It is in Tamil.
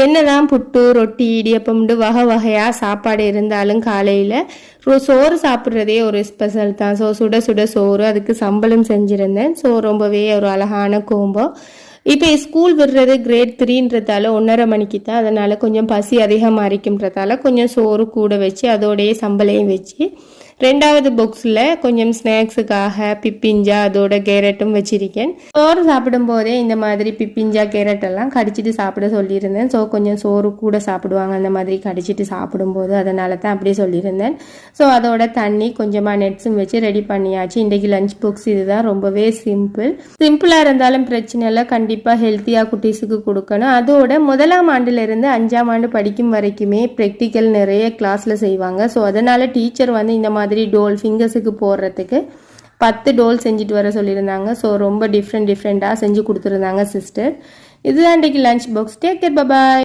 என்னதான் புட்டு ரொட்டி இடியப்பம்னு வகை வகையாக சாப்பாடு இருந்தாலும் காலையில் சோறு சாப்பிட்றதே ஒரு ஸ்பெஷல் தான். ஸோ சுட சுட சோறு, அதுக்கு சம்பளம் செஞ்சுருந்தேன். ஸோ ரொம்பவே ஒரு அழகான கோம்போ. இப்போ ஸ்கூல் விடுறது கிரேட் 3ன்றதால 1:30 மணிக்கு தான். அதனால் கொஞ்சம் பசி அதிகமாக இருக்குன்றதால கொஞ்சம் சோறு கூட வச்சு அதோடைய சம்பளையும் வச்சு 2வது பாக்ஸில் கொஞ்சம் ஸ்நாக்ஸுக்காக பிப்பிஞ்சா அதோட கேரட்டும் வச்சிருக்கேன். சோறு சாப்பிடும் போதே இந்த மாதிரி பிப்பிஞ்சா கேரட் எல்லாம் கடிச்சிட்டு சாப்பிட சொல்லியிருந்தேன். ஸோ கொஞ்சம் சோறு கூட சாப்பிடுவாங்க அந்த மாதிரி கடிச்சிட்டு சாப்பிடும்போது, அதனால தான் அப்படியே சொல்லியிருந்தேன். ஸோ அதோட தண்ணி கொஞ்சமாக நெட்ஸும் வச்சு ரெடி பண்ணியாச்சு. இன்றைக்கு லஞ்ச் பாக்ஸ் இதுதான். ரொம்பவே சிம்பிளாக இருந்தாலும் பிரச்சனை இல்லை. கண்டிப்பாக ஹெல்த்தியாக குட்டீஸுக்கு கொடுக்கணும். அதோட 1ஆம் ஆண்டுலேருந்து 5ஆம் ஆண்டு படிக்கும் வரைக்குமே ப்ராக்டிக்கல் நிறைய கிளாஸில் செய்வாங்க. ஸோ அதனால் டீச்சர் வந்து இந்த மாதிரி டோல் ஃபிங்கர்ஸுக்கு போடுறதுக்கு 10 டோல் செஞ்சுட்டு வர சொல்லியிருந்தாங்க. ஸோ ரொம்ப டிஃப்ரெண்ட்டாக செஞ்சு கொடுத்துருந்தாங்க சிஸ்டர். இதுதான் இன்றைக்கு lunch box. Take care, bye bye.